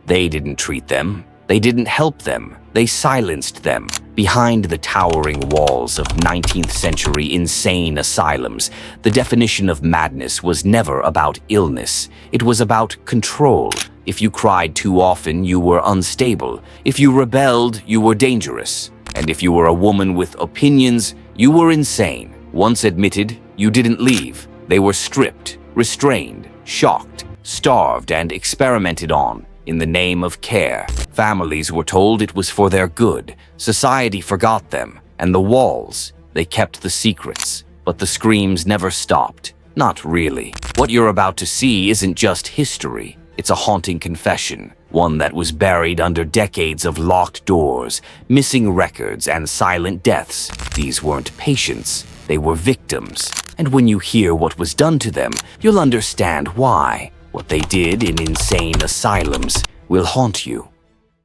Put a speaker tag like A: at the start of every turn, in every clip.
A: They didn't treat them. They didn't help them. They silenced them. Behind the towering walls of 19th century insane asylums, the definition of madness was never about illness. It was about control. If you cried too often, you were unstable. If you rebelled, you were dangerous. And if you were a woman with opinions, you were insane. Once admitted, you didn't leave. They were stripped, restrained, shocked, starved, and experimented on in the name of care. Families were told it was for their good. Society forgot them. And the walls, they kept the secrets. But the screams never stopped. Not really. What you're about to see isn't just history. It's a haunting confession, one that was buried under decades of locked doors, missing records, and silent deaths. These weren't patients. They were victims. And when you hear what was done to them, you'll understand why. What they did in insane asylums will haunt you.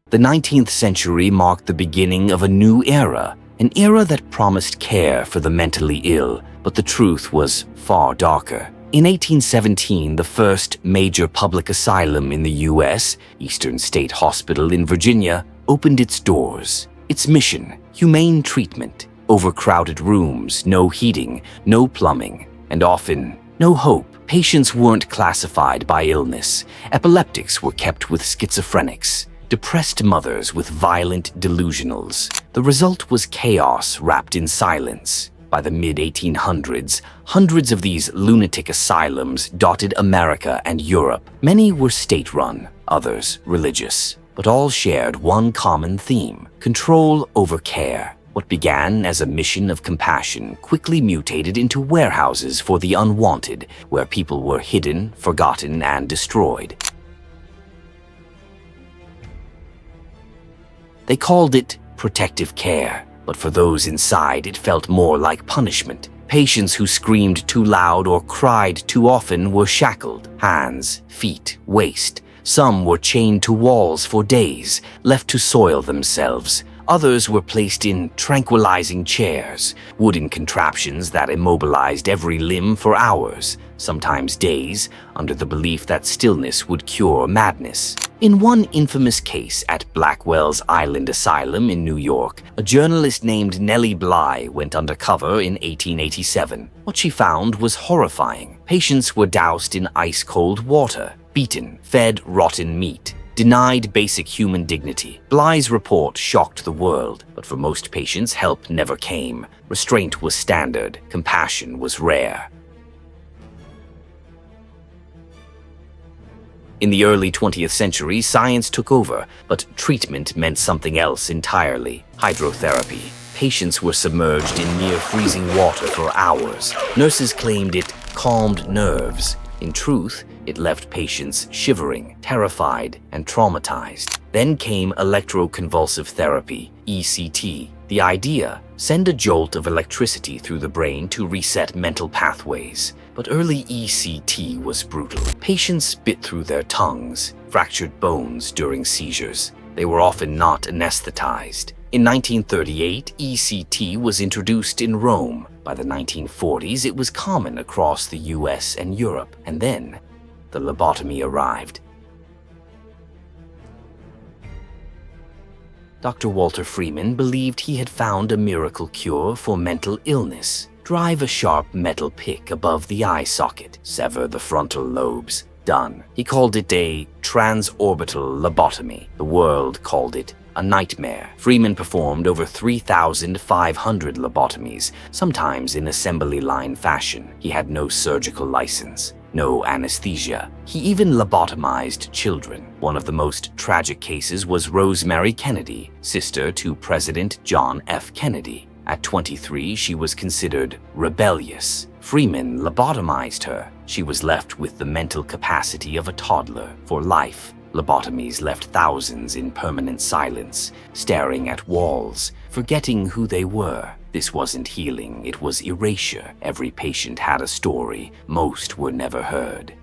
A: The 19th century marked the beginning of a new era, an era that promised care for the mentally ill, but the truth was far darker. In 1817, the first major public asylum in the U.S., Eastern State Hospital in Virginia, opened its doors. Its mission, humane treatment, overcrowded rooms, no heating, no plumbing, and often no hope. Patients weren't classified by illness. Epileptics were kept with schizophrenics, depressed mothers with violent delusionals. The result was chaos wrapped in silence. By the mid-1800s, hundreds of these lunatic asylums dotted America and Europe. Many were state-run, others religious, but all shared one common theme: control over care. What began as a mission of compassion quickly mutated into warehouses for the unwanted, where people were hidden, forgotten, and destroyed. They called it protective care, but for those inside, it felt more like punishment. Patients who screamed too loud or cried too often were shackled, hands, feet, waist. Some were chained to walls for days, left to soil themselves. Others were placed in tranquilizing chairs, wooden contraptions that immobilized every limb for hours, sometimes days, under the belief that stillness would cure madness. In one infamous case at Blackwells Island Asylum in New York, a journalist named Nellie Bly went undercover in 1887. What she found was horrifying. Patients were doused in ice-cold water, beaten, fed rotten meat, denied basic human dignity. Bly's report shocked the world, but for most patients, help never came. Restraint was standard, compassion was rare. In the early 20th century, science took over, but treatment meant something else entirely: hydrotherapy. Patients were submerged in near-freezing water for hours. Nurses claimed it calmed nerves. In truth, it left patients shivering, terrified, and traumatized. Then came electroconvulsive therapy, ECT. The idea: send a jolt of electricity through the brain to reset mental pathways. But early ECT was brutal. Patients bit through their tongues, fractured bones during seizures. They were often not anesthetized. In 1938, ECT was introduced in Rome. By the 1940s, it was common across the US and Europe. And then, the labbotomy arrived. Dr. Walter Freeman believed he had found a miracle cure for mental illness. Drive a sharp metal pick above the eye socket, sever the frontal lobes. Done. He called it a transorbital labbotomy. The world called it a nightmare. Freeman performed over 3,500 lobotomies, sometimes in assembly line fashion. He had no surgical license, no anesthesia. He even lobotomized children. One of the most tragic cases was Rosemary Kennedy, sister to President John F. Kennedy. At 23, she was considered rebellious. Freeman lobotomized her. She was left with the mental capacity of a toddler for life. Lobotomies left thousands in permanent silence, staring at walls, forgetting who they were. This wasn't healing, it was erasure. Every patient had a story. Most were never heard.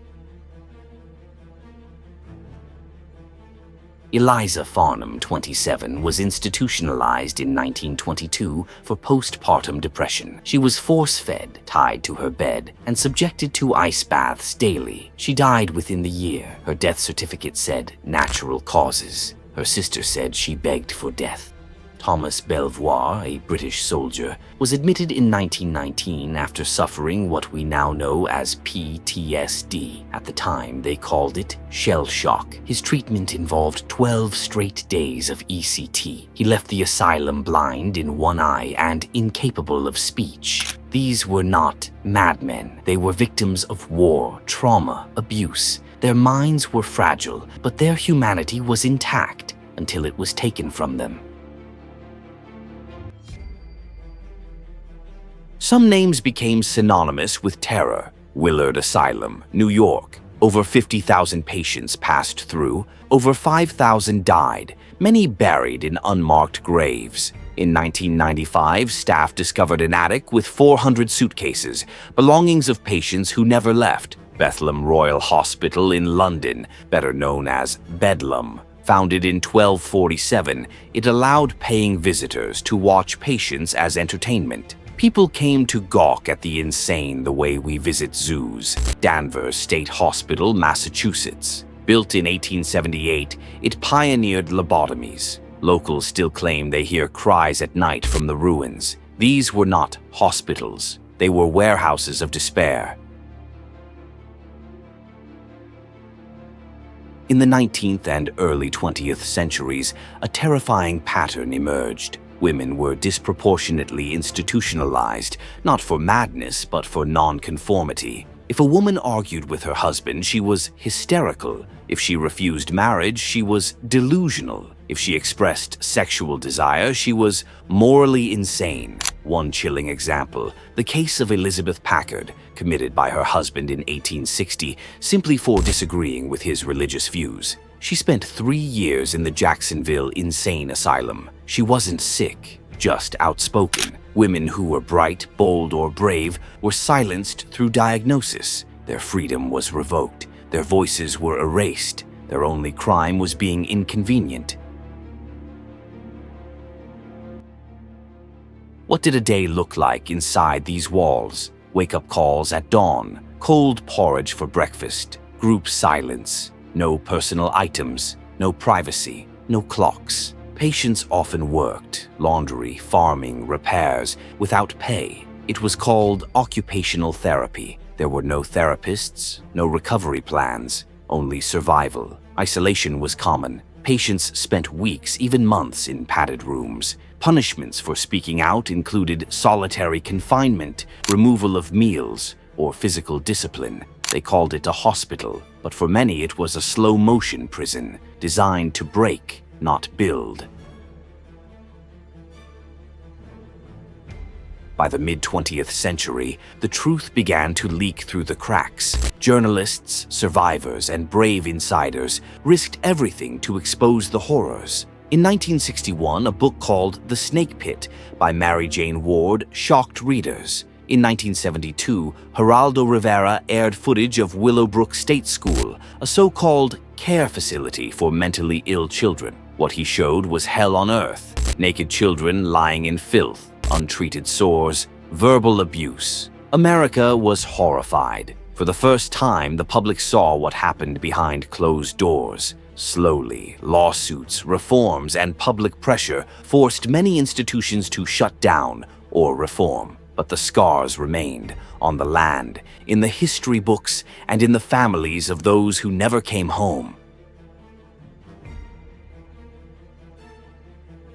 A: Eliza Farnham, 27, was institutionalized in 1922 for postpartum depression. She was force-fed, tied to her bed, and subjected to ice baths daily. She died within the year. Her death certificate said natural causes. Her sister said she begged for death. Thomas Belvoir, a British soldier, was admitted in 1919 after suffering what we now know as PTSD. At the time, they called it shell shock. His treatment involved 12 straight days of ECT. He left the asylum blind in one eye and incapable of speech. These were not madmen. They were victims of war, trauma, abuse. Their minds were fragile, but their humanity was intact until it was taken from them. Some names became synonymous with terror. Willard Asylum, New York. Over 50,000 patients passed through. Over 5,000 died, many buried in unmarked graves. In 1995, staff discovered an attic with 400 suitcases, belongings of patients who never left. Bethlehem Royal Hospital in London, better known as Bedlam. Founded in 1247, it allowed paying visitors to watch patients as entertainment. People came to gawk at the insane the way we visit zoos. Danvers State Hospital, Massachusetts. Built in 1878, it pioneered labbotomies. Locals still claim they hear cries at night from the ruins. These were not hospitals. They were warehouses of despair. In the 19th and early 20th centuries, a terrifying pattern emerged. Women were disproportionately institutionalized, not for madness, but for nonconformity. If a woman argued with her husband, she was hysterical. If she refused marriage, she was delusional. If she expressed sexual desire, she was morally insane. One chilling example, the case of Elizabeth Packard, committed by her husband in 1860 simply for disagreeing with his religious views. She spent 3 years in the Jacksonville Insane Asylum. She wasn't sick, just outspoken. Women who were bright, bold, or brave were silenced through diagnosis. Their freedom was revoked. Their voices were erased. Their only crime was being inconvenient. What did a day look like inside these walls? Wake-up calls at dawn, cold porridge for breakfast, group silence. No personal items, no privacy, no clocks. Patients often worked, laundry, farming, repairs, without pay. It was called occupational therapy. There were no therapists, no recovery plans, only survival. Isolation was common. Patients spent weeks, even months, in padded rooms. Punishments for speaking out included solitary confinement, removal of meals, or physical discipline. They called it a hospital, but for many it was a slow-motion prison, designed to break, not build. By the mid-20th century, the truth began to leak through the cracks. Journalists, survivors, and brave insiders risked everything to expose the horrors. In 1961, a book called The Snake Pit by Mary Jane Ward shocked readers. In 1972, Geraldo Rivera aired footage of Willowbrook State School, a so-called care facility for mentally ill children. What he showed was hell on earth. Naked children lying in filth, untreated sores, verbal abuse. America was horrified. For the first time, the public saw what happened behind closed doors. Slowly, lawsuits, reforms, and public pressure forced many institutions to shut down or reform. But the scars remained on the land, in the history books, and in the families of those who never came home.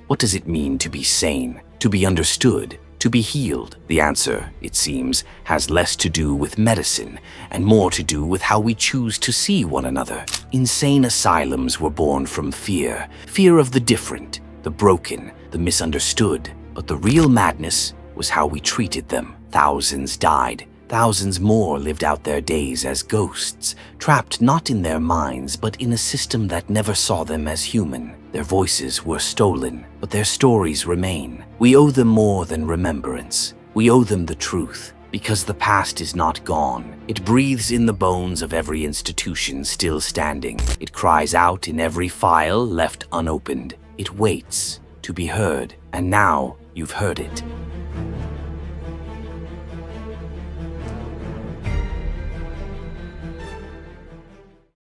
A: What does it mean to be sane, to be understood, to be healed? The answer, it seems, has less to do with medicine and more to do with how we choose to see one another. Insane asylums were born from fear, fear of the different, the broken, the misunderstood. But the real madness was how we treated them. Thousands died. Thousands more lived out their days as ghosts, trapped not in their minds, but in a system that never saw them as human. Their voices were stolen, but their stories remain. We owe them more than remembrance. We owe them the truth. Because the past is not gone. It breathes in the bones of every institution still standing. It cries out in every file left unopened. It waits to be heard, and now you've heard it.